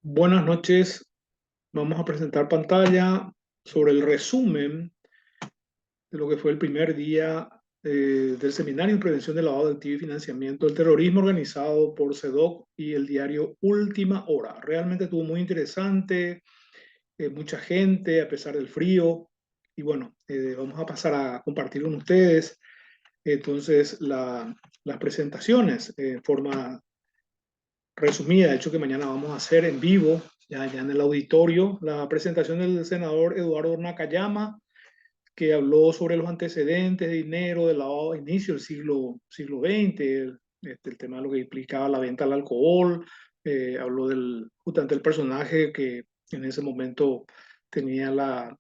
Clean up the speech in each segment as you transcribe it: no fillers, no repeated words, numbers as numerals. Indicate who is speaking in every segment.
Speaker 1: Buenas noches. Vamos a presentar pantalla sobre el resumen de lo que fue el primer día del Seminario en Prevención del Lavado de Activos y Financiamiento del Terrorismo organizado por CEDOC y el diario Última Hora. Realmente estuvo muy interesante, mucha gente a pesar del frío. Y bueno, vamos a pasar a compartir con ustedes entonces las presentaciones en forma resumida. De hecho, que mañana vamos a hacer en vivo, ya en el auditorio, la presentación del senador Eduardo Nakayama, que habló sobre los antecedentes de dinero del lavado a inicio del siglo XX, el tema de lo que implicaba la venta del alcohol. Habló justamente del personaje que en ese momento tenía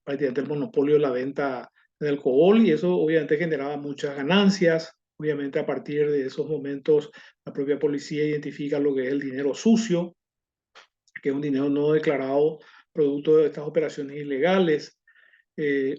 Speaker 1: prácticamente el monopolio de la venta de alcohol, y eso obviamente generaba muchas ganancias. Obviamente a partir de esos momentos la propia policía identifica lo que es el dinero sucio, que es un dinero no declarado producto de estas operaciones ilegales.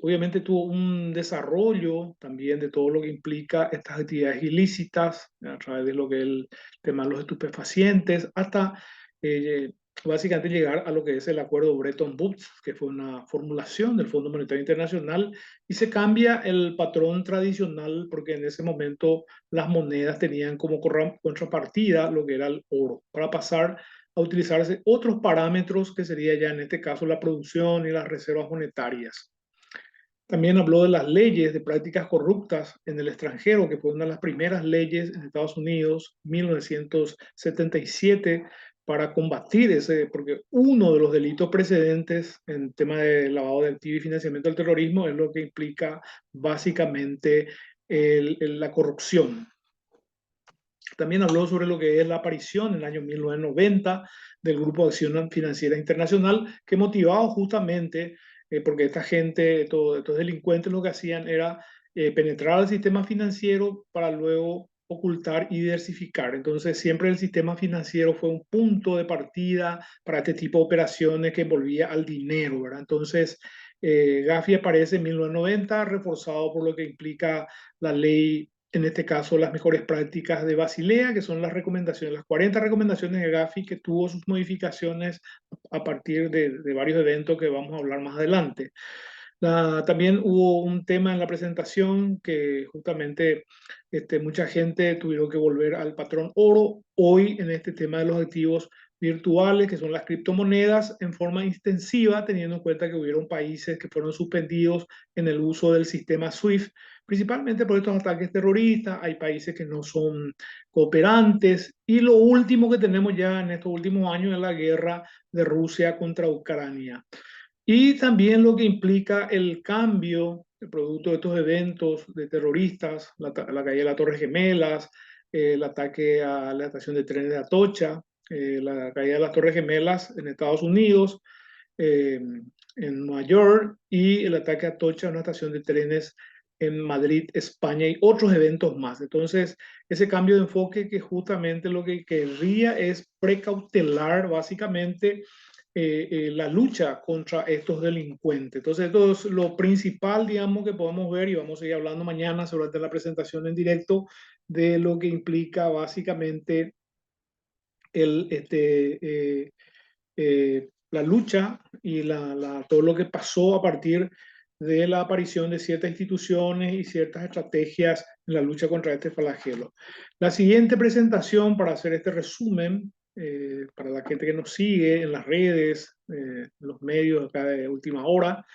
Speaker 1: Obviamente tuvo un desarrollo también de todo lo que implica estas actividades ilícitas a través de lo que es el tema de los estupefacientes, hasta eh, básicamente llegar a lo que es el acuerdo Bretton Woods, que fue una formulación del Fondo Monetario Internacional, y se cambia el patrón tradicional porque en ese momento las monedas tenían como contrapartida lo que era el oro, para pasar a utilizarse otros parámetros que sería ya en este caso la producción y las reservas monetarias. También habló de las leyes de prácticas corruptas en el extranjero, que fue una de las primeras leyes en Estados Unidos, 1977, para combatir ese, porque uno de los delitos precedentes en tema de lavado de activos y financiamiento del terrorismo es lo que implica básicamente la corrupción. También habló sobre lo que es la aparición en el año 1990 del Grupo de Acción Financiera Internacional, que motivado justamente porque esta gente, estos delincuentes, lo que hacían era penetrar al sistema financiero para luego ocultar y diversificar. Entonces, siempre el sistema financiero fue un punto de partida para este tipo de operaciones que envolvía al dinero, ¿verdad? Entonces, Gafi aparece en 1990, reforzado por lo que implica la ley, en este caso las mejores prácticas de Basilea, que son las recomendaciones, las 40 recomendaciones de Gafi, que tuvo sus modificaciones a partir de varios eventos que vamos a hablar más adelante. También hubo un tema en la presentación que justamente mucha gente tuvieron que volver al patrón oro hoy en este tema de los activos virtuales, que son las criptomonedas, en forma extensiva, teniendo en cuenta que hubieron países que fueron suspendidos en el uso del sistema SWIFT, principalmente por estos ataques terroristas. Hay países que no son cooperantes, y lo último que tenemos ya en estos últimos años es la guerra de Rusia contra Ucrania. Y también lo que implica el cambio, el producto de estos eventos de terroristas, la caída de las Torres Gemelas, el ataque a la estación de trenes de Atocha, la caída de las Torres Gemelas en Estados Unidos, eh, en Nueva York, y el ataque a Atocha, una estación de trenes en Madrid, España, y otros eventos más. Entonces, ese cambio de enfoque, que justamente lo que querría es precautelar básicamente la lucha contra estos delincuentes. Entonces, esto es lo principal, digamos, que podemos ver, y vamos a ir hablando mañana sobre la presentación en directo de lo que implica básicamente el, la lucha y todo lo que pasó a partir de la aparición de ciertas instituciones y ciertas estrategias en la lucha contra este flagelo. La siguiente presentación, para hacer este resumen, para la gente que nos sigue en las redes, los medios acá de última hora,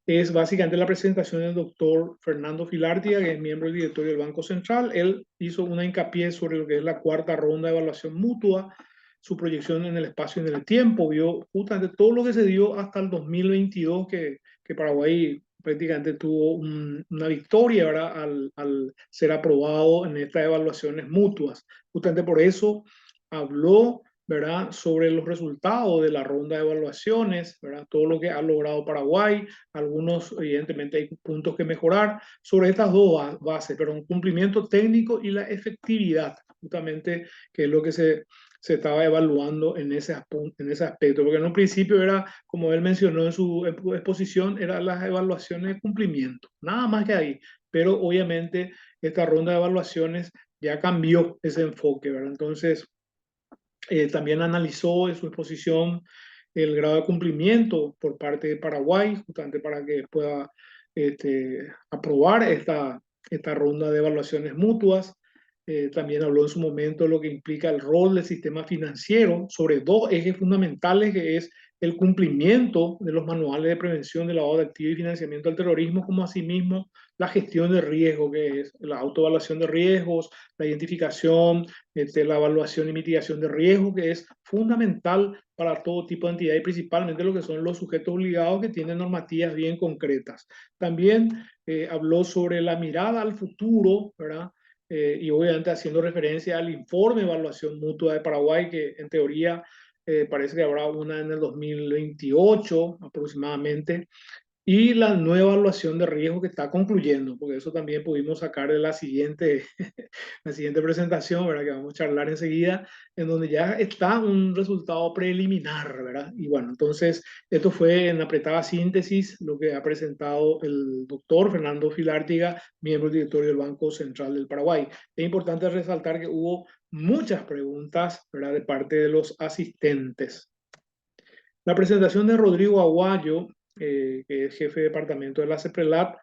Speaker 1: es básicamente la presentación del doctor Fernando Filártiga, que es miembro del directorio del Banco Central. Él hizo una hincapié sobre lo que es la cuarta ronda de evaluación mutua, su proyección en el espacio y en el tiempo, vio justamente todo lo que se dio hasta el 2022, que Paraguay prácticamente tuvo una victoria, ¿verdad? Al ser aprobado en estas evaluaciones mutuas. Justamente por eso habló, ¿verdad?, sobre los resultados de la ronda de evaluaciones, ¿verdad?, todo lo que ha logrado Paraguay. Algunos, evidentemente, hay puntos que mejorar sobre estas dos bases, pero un cumplimiento técnico y la efectividad, justamente, que es lo que se estaba evaluando en ese aspecto, porque en un principio era, como él mencionó en su exposición, eran las evaluaciones de cumplimiento, nada más que ahí, pero obviamente esta ronda de evaluaciones ya cambió ese enfoque, ¿verdad? Entonces, también analizó en su exposición el grado de cumplimiento por parte de Paraguay, justamente para que pueda aprobar esta ronda de evaluaciones mutuas. También habló en su momento de lo que implica el rol del sistema financiero sobre dos ejes fundamentales, que es el cumplimiento de los manuales de prevención de lavado de activos y financiamiento del terrorismo, como asimismo la gestión de riesgo, que es la autoevaluación de riesgos, la identificación, la evaluación y mitigación de riesgo, que es fundamental para todo tipo de entidad y principalmente lo que son los sujetos obligados que tienen normativas bien concretas. También habló sobre la mirada al futuro, ¿verdad? Y obviamente haciendo referencia al informe de evaluación mutua de Paraguay, que en teoría parece que habrá una en el 2028 aproximadamente, y la nueva evaluación de riesgo que está concluyendo, porque eso también pudimos sacar de la siguiente, la siguiente presentación, ¿verdad? Que vamos a charlar enseguida, en donde ya está un resultado preliminar, ¿verdad? Y bueno, entonces esto fue en apretada síntesis lo que ha presentado el doctor Fernando Filártiga, miembro del directorio del Banco Central del Paraguay. Es importante resaltar que hubo muchas preguntas, ¿verdad? De parte de los asistentes. La presentación de Rodrigo Aguayo, que es jefe de departamento de la CEPRELAT,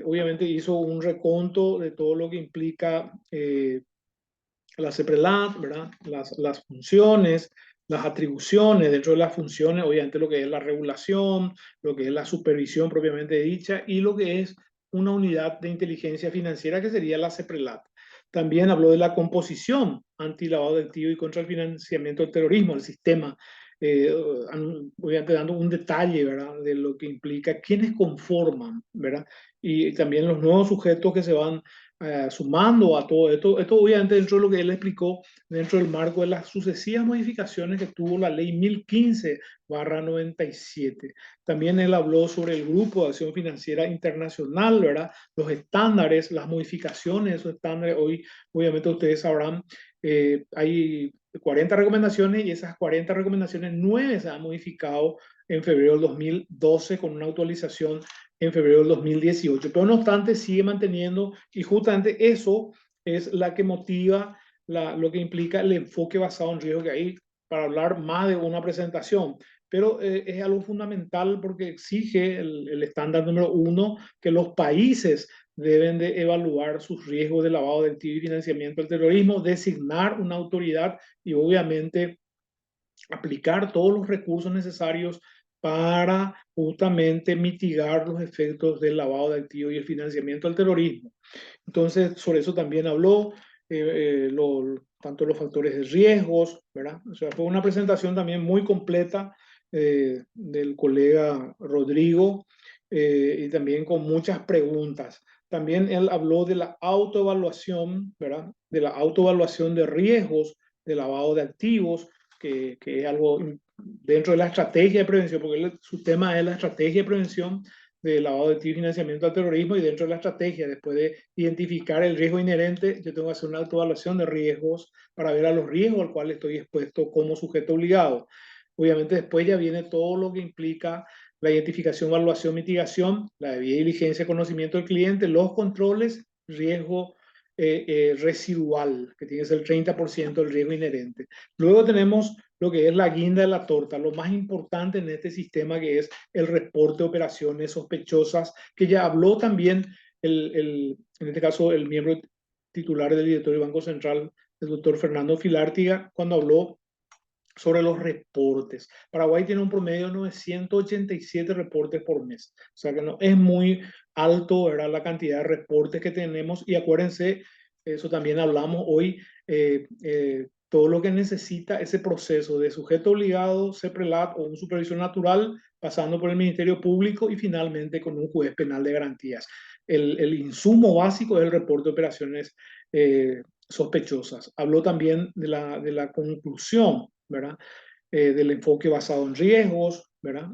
Speaker 1: obviamente hizo un reconto de todo lo que implica la CEPRELAT, ¿verdad? Las funciones, las atribuciones, dentro de las funciones, obviamente lo que es la regulación, lo que es la supervisión propiamente dicha y lo que es una unidad de inteligencia financiera que sería la CEPRELAT. También habló de la composición anti-lavado de activos y contra el financiamiento del terrorismo, el sistema, obviamente dando un detalle, ¿verdad?, de lo que implica quiénes conforman, ¿verdad? Y también los nuevos sujetos que se van sumando a todo esto. Esto obviamente dentro de lo que él explicó, dentro del marco de las sucesivas modificaciones que tuvo la ley 1015/97. También él habló sobre el Grupo de Acción Financiera Internacional, ¿verdad? Los estándares, las modificaciones de esos estándares. Hoy, obviamente, ustedes sabrán, hay 40 recomendaciones y esas 40 recomendaciones, 9 se han modificado en febrero del 2012 con una actualización en febrero del 2018. Pero no obstante, sigue manteniendo y justamente eso es la que motiva lo que implica el enfoque basado en riesgo, que hay para hablar más de una presentación. Pero es algo fundamental porque exige el estándar número 1 que los países deben de evaluar sus riesgos de lavado de activos y financiamiento del terrorismo, designar una autoridad y obviamente aplicar todos los recursos necesarios para justamente mitigar los efectos del lavado de activos y el financiamiento del terrorismo. Entonces, sobre eso también habló, tanto los factores de riesgos, ¿verdad? O sea, fue una presentación también muy completa del colega Rodrigo y también con muchas preguntas. También él habló de la autoevaluación, ¿verdad? De la autoevaluación de riesgos de lavado de activos, que es algo dentro de la estrategia de prevención, porque su tema es la estrategia de prevención de lavado de activos y financiamiento al terrorismo, y dentro de la estrategia, después de identificar el riesgo inherente, yo tengo que hacer una autoevaluación de riesgos para ver a los riesgos al cual estoy expuesto como sujeto obligado. Obviamente después ya viene todo lo que implica la identificación, evaluación, mitigación, la debida diligencia, conocimiento del cliente, los controles, riesgo residual, que tiene que ser el 30% del riesgo inherente. Luego tenemos lo que es la guinda de la torta, lo más importante en este sistema, que es el reporte de operaciones sospechosas, que ya habló también en este caso el miembro titular del directorio del Banco Central, el doctor Fernando Filártiga, cuando habló sobre los reportes. Paraguay tiene un promedio de 987 reportes por mes, o sea que no es muy alto, ¿verdad?, la cantidad de reportes que tenemos. Y acuérdense, eso también hablamos hoy, todo lo que necesita ese proceso de sujeto obligado, CEPRELAT o un supervisor natural, pasando por el Ministerio Público y finalmente con un juez penal de garantías. El insumo básico es el reporte de operaciones sospechosas. Habló también de la conclusión, ¿verdad? Del enfoque basado en riesgos, ¿verdad?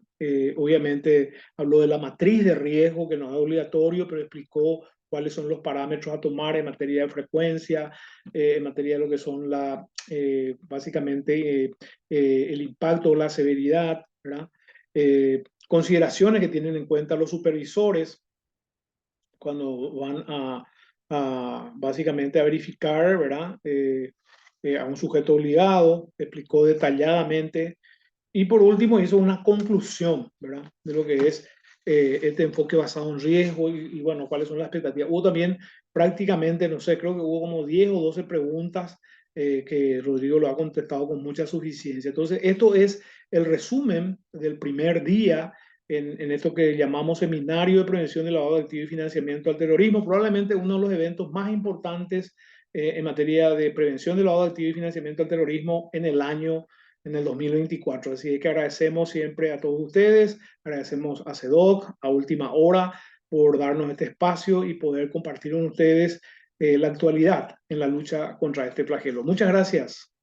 Speaker 1: Obviamente habló de la matriz de riesgo, que no es obligatorio, pero explicó cuáles son los parámetros a tomar en materia de frecuencia, en materia de lo que son básicamente el impacto o la severidad, ¿verdad? Consideraciones que tienen en cuenta los supervisores cuando van básicamente a verificar, ¿verdad? A un sujeto obligado, explicó detalladamente Y por último hizo una conclusión, ¿verdad? De lo que es este enfoque basado en riesgo bueno, cuáles son las expectativas. Hubo también prácticamente, no sé, creo que hubo como 10 o 12 preguntas que Rodrigo lo ha contestado con mucha suficiencia. Entonces, esto es el resumen del primer día en esto que llamamos Seminario de Prevención de Lavado de Activos y Financiamiento al Terrorismo, probablemente uno de los eventos más importantes en materia de prevención de lavado de activos y financiamiento al terrorismo en el 2024. Así que agradecemos siempre a todos ustedes, agradecemos a CEDOC, a Última Hora, por darnos este espacio y poder compartir con ustedes la actualidad en la lucha contra este flagelo. Muchas gracias.